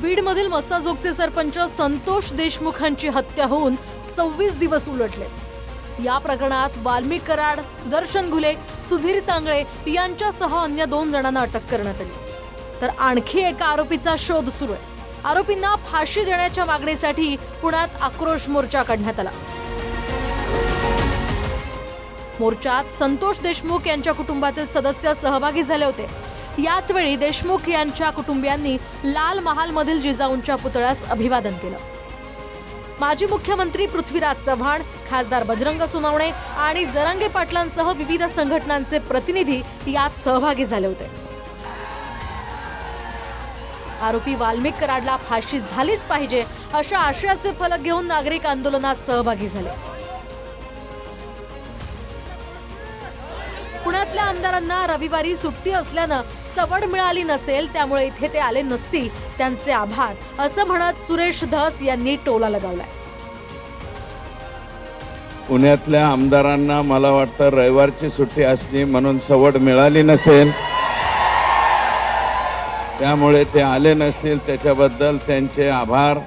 बीडमधील मस्साजोगचे सरपंच संतोष देशमुखांची हत्या होऊन 26 दिवस उलटले। या प्रकरणात वाल्मिक कराड, सुदर्शन घुले, सुधीर सांगळे यांच्यासह अन्य 2 जणांना अटक करण्यात आली। तर आणखी एका आरोपीचा शोध सुरू आहे। आरोपींना फाशी देण्याच्या मागणीसाठी पुण्यात आक्रोश मोर्चा काढण्यात आला। मोर्चात संतोष देशमुख यांच्या कुटुंबातील सदस्य सहभागी झाले होते। याच वेळी देशमुख यांच्या कुटुंबियांनी लाल महालमधील जिजाऊंच्या पुतळ्यास अभिवादन केलं। माजी मुख्यमंत्री पृथ्वीराज चव्हाण, खासदार बजरंग सोनवणे आणि जरांगे पाटलांसह विविध संघटनांचे प्रतिनिधी यात सहभागी झाले होते। आरोपी वाल्मिक कराडला फाशी झालीच पाहिजे अशा आशयाचे फलक घेऊन नागरिक आंदोलनात सहभागी झाले। पुण्यातल्या आमदारांना रविवारी सुट्टी असल्यानं सवड मिळाली नसेल, त्यामुळे इथे ते आले नसतील, त्यांचे आभार असं म्हणत सुरेश धस यांनी टोला लगावलाय। पुण्यातल्या आमदारांना मला वाटतं रविवारची सुट्टी असली म्हणून सवड मिळाली नसेल, त्यामुळे ते आले नसतील, त्याच्याबद्दल त्यांचे आभार